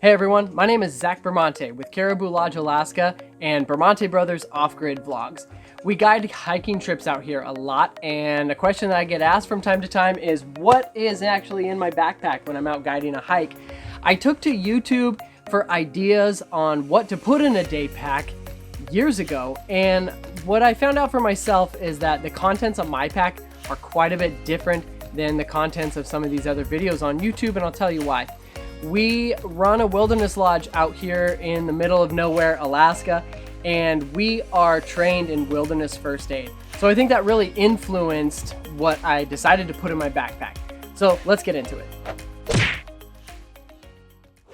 Hey everyone, my name is Zach Bermonte with Caribou Lodge, Alaska and Bermonte Brothers Off-Grid Vlogs. We guide hiking trips out here a lot, and a question that I get asked from time to time is what is actually in my backpack when I'm out guiding a hike? I took to YouTube for ideas on what to put in a day pack years ago, and what I found out for myself is that the contents of my pack are quite a bit different than the contents of some of these other videos on YouTube, and I'll tell you why. We run a wilderness lodge out here in the middle of nowhere, Alaska, and we are trained in wilderness first aid. So I think that really influenced what I decided to put in my backpack. So let's get into it.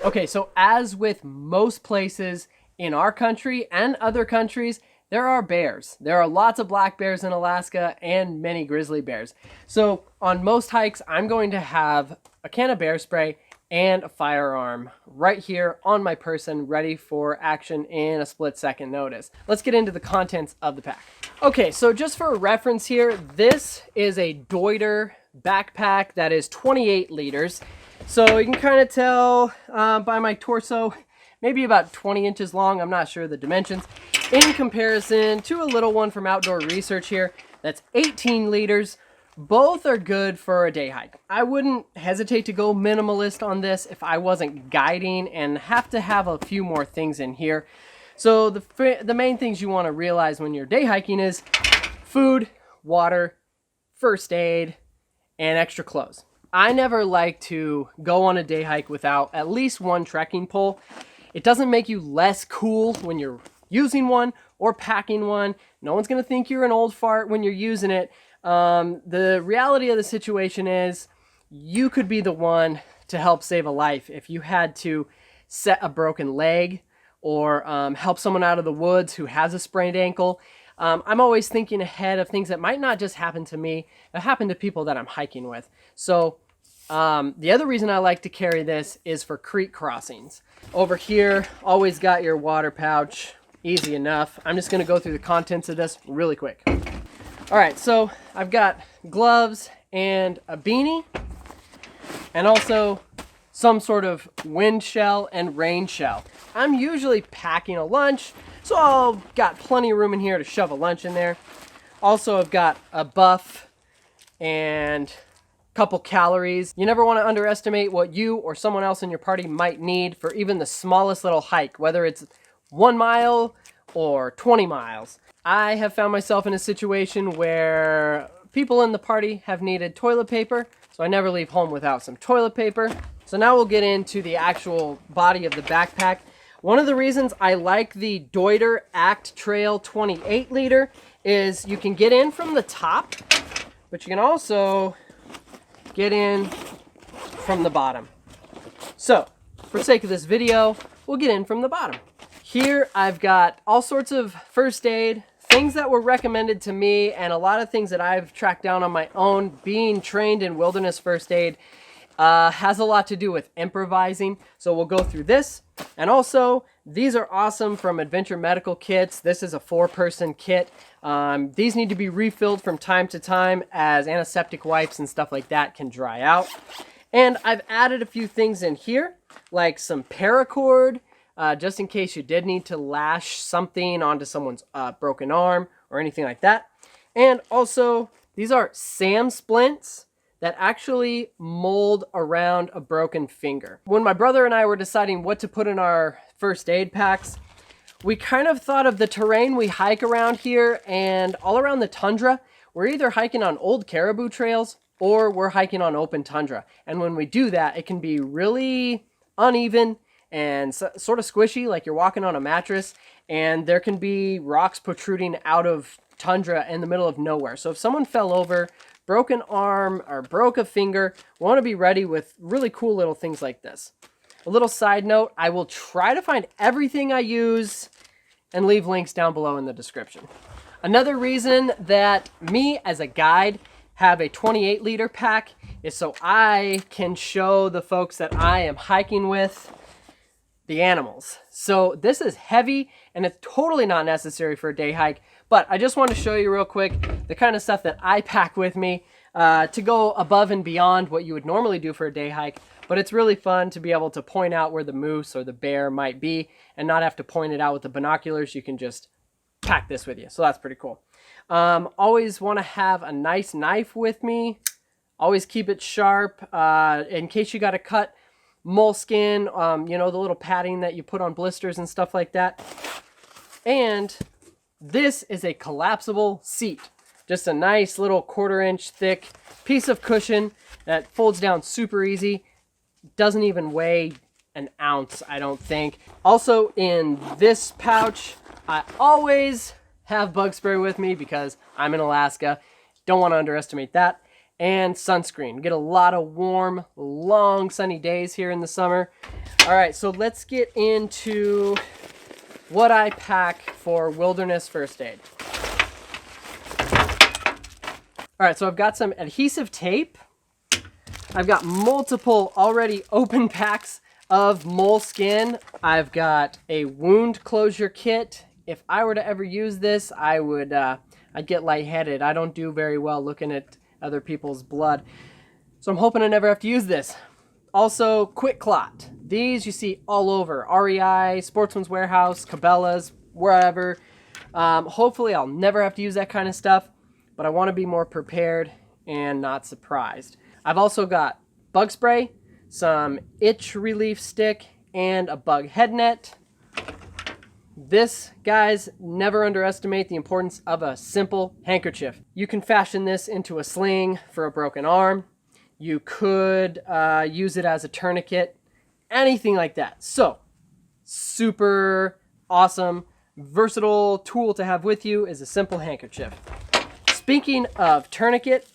Okay, so as with most places in our country and other countries, there are bears. There are lots of black bears in Alaska and many grizzly bears. So on most hikes, I'm going to have a can of bear spray and a firearm right here on my person, ready for action in a split-second notice. Let's get into the contents of the pack. Okay, so just for a reference here, this is a Deuter backpack that is 28 liters. So you can kind of tell by my torso, maybe about 20 inches long, I'm not sure the dimensions, in comparison to a little one from Outdoor Research here that's 18 liters. Both are good for a day hike. I wouldn't hesitate to go minimalist on this if I wasn't guiding and have to have a few more things in here. So the main things you want to realize when you're day hiking is food, water, first aid, and extra clothes. I never like to go on a day hike without at least one trekking pole. It doesn't make you less cool when you're using one or packing one. No one's going to think you're an old fart when you're using it. The reality of the situation is you could be the one to help save a life if you had to set a broken leg or help someone out of the woods who has a sprained ankle. I'm always thinking ahead of things that might not just happen to me, but happen to people that I'm hiking with. So the other reason I like to carry this is for creek crossings. Over here, always got your water pouch, easy enough. I'm just going to go through the contents of this really quick. All right, so I've got gloves and a beanie, and also some sort of wind shell and rain shell. I'm usually packing a lunch, so I've got plenty of room in here to shove a lunch in there. Also, I've got a buff and a couple calories. You never want to underestimate what you or someone else in your party might need for even the smallest little hike, whether it's 1 mile or 20 miles. I have found myself in a situation where people in the party have needed toilet paper, so I never leave home without some toilet paper. So now we'll get into the actual body of the backpack. One of the reasons I like the Deuter Act Trail 28 liter is you can get in from the top, but you can also get in from the bottom. So for sake of this video, we'll get in from the bottom. Here I've got all sorts of first aid, things that were recommended to me, and a lot of things that I've tracked down on my own. Being trained in wilderness first aid has a lot to do with improvising. So we'll go through this. And also, these are awesome from Adventure Medical Kits. This is a 4-person kit. These need to be refilled from time to time as antiseptic wipes and stuff like that can dry out. And I've added a few things in here, like some paracord, just in case you did need to lash something onto someone's broken arm or anything like that. And also, these are SAM splints that actually mold around a broken finger. When my brother and I were deciding what to put in our first aid packs, we kind of thought of the terrain we hike around here, and all around the tundra, we're either hiking on old caribou trails or we're hiking on open tundra. And when we do that, it can be really uneven and sort of squishy, like you're walking on a mattress, and there can be rocks protruding out of tundra in the middle of nowhere. So if someone fell over, broke an arm, or broke a finger, we want to be ready with really cool little things like this. A little side note, I will try to find everything I use and leave links down below in the description. Another reason that me as a guide have a 28 liter pack is so I can show the folks that I am hiking with the animals. So this is heavy and it's totally not necessary for a day hike, but I just want to show you real quick the kind of stuff that I pack with me. to go above and beyond what you would normally do for a day hike. But it's really fun to be able to point out where the moose or the bear might be and not have to point it out with the binoculars. You can just pack this with you. So that's pretty cool. Always want to have a nice knife with me. Always keep it sharp in case you got to cut moleskin, you know, the little padding that you put on blisters and stuff like that. And this is a collapsible seat. Just a nice little 1/4 inch thick piece of cushion that folds down super easy. Doesn't even weigh an ounce, I don't think. Also in this pouch, I always have bug spray with me because I'm in Alaska. Don't want to underestimate that. And sunscreen. Get a lot of warm, long, sunny days here in the summer. All right, so let's get into what I pack for wilderness first aid. All right, so I've got some adhesive tape. I've got multiple already open packs of moleskin. I've got a wound closure kit. If I were to ever use this, I'd get lightheaded. I don't do very well looking at other people's blood. So I'm hoping I never have to use this. Also, QuikClot. These you see all over. REI, Sportsman's Warehouse, Cabela's, wherever. Hopefully I'll never have to use that kind of stuff, but I want to be more prepared and not surprised. I've also got bug spray, some itch relief stick, and a bug head net. This, guys, never underestimate the importance of a simple handkerchief. You can fashion this into a sling for a broken arm. You could use it as a tourniquet, anything like that. So, super awesome, versatile tool to have with you is a simple handkerchief. Speaking of tourniquet,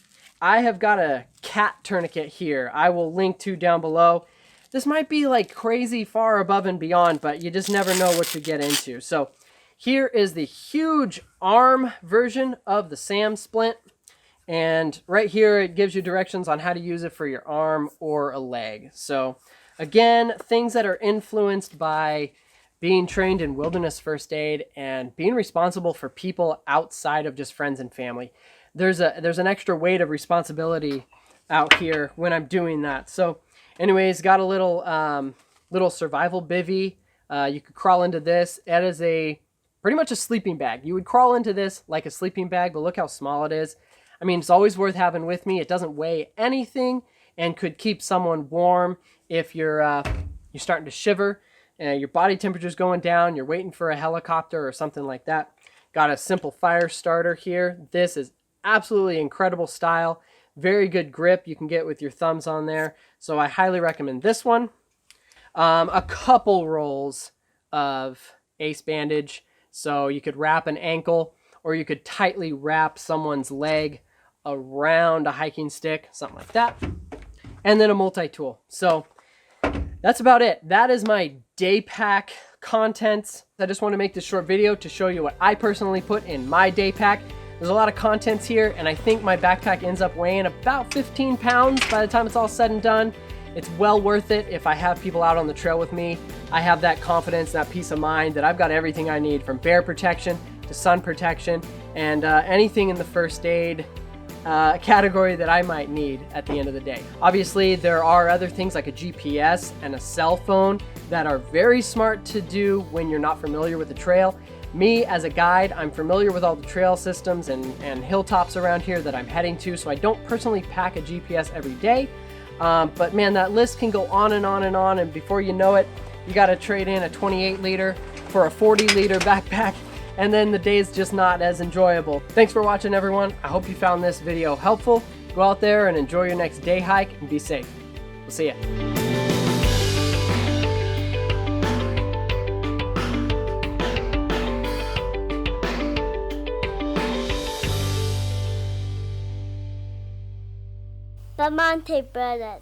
I have got a cat tourniquet here. I will link to down below. This might be like crazy far above and beyond, but you just never know what you get into. So here is the huge arm version of the SAM splint. And right here, it gives you directions on how to use it for your arm or a leg. So again, things that are influenced by being trained in wilderness first aid and being responsible for people outside of just friends and family. There's an extra weight of responsibility out here when I'm doing that. So anyways, got a little survival bivvy. You could crawl into this. It is pretty much a sleeping bag. You would crawl into this like a sleeping bag, but look how small it is. I mean, it's always worth having with me. It doesn't weigh anything and could keep someone warm if you're starting to shiver, your body temperature's going down, you're waiting for a helicopter or something like that. Got a simple fire starter here. This is absolutely incredible style. Very good grip you can get with your thumbs on there. So I highly recommend this one. A couple rolls of ace bandage. So you could wrap an ankle or you could tightly wrap someone's leg around a hiking stick, something like that. And then a multi-tool. So that's about it. That is my day pack contents. I just want to make this short video to show you what I personally put in my day pack. There's a lot of contents here, and I think my backpack ends up weighing about 15 pounds by the time it's all said and done. It's well worth it if I have people out on the trail with me. I have that confidence, that peace of mind that I've got everything I need, from bear protection to sun protection and anything in the first aid category that I might need at the end of the day. Obviously, there are other things like a GPS and a cell phone that are very smart to do when you're not familiar with the trail. Me, as a guide, I'm familiar with all the trail systems and hilltops around here that I'm heading to, so I don't personally pack a GPS every day. But man, that list can go on and on and on, and before you know it, you got to trade in a 28 liter for a 40 liter backpack, and then the day's just not as enjoyable. Thanks for watching, everyone. I hope you found this video helpful. Go out there and enjoy your next day hike and be safe. We'll see ya. The Monte Brothers.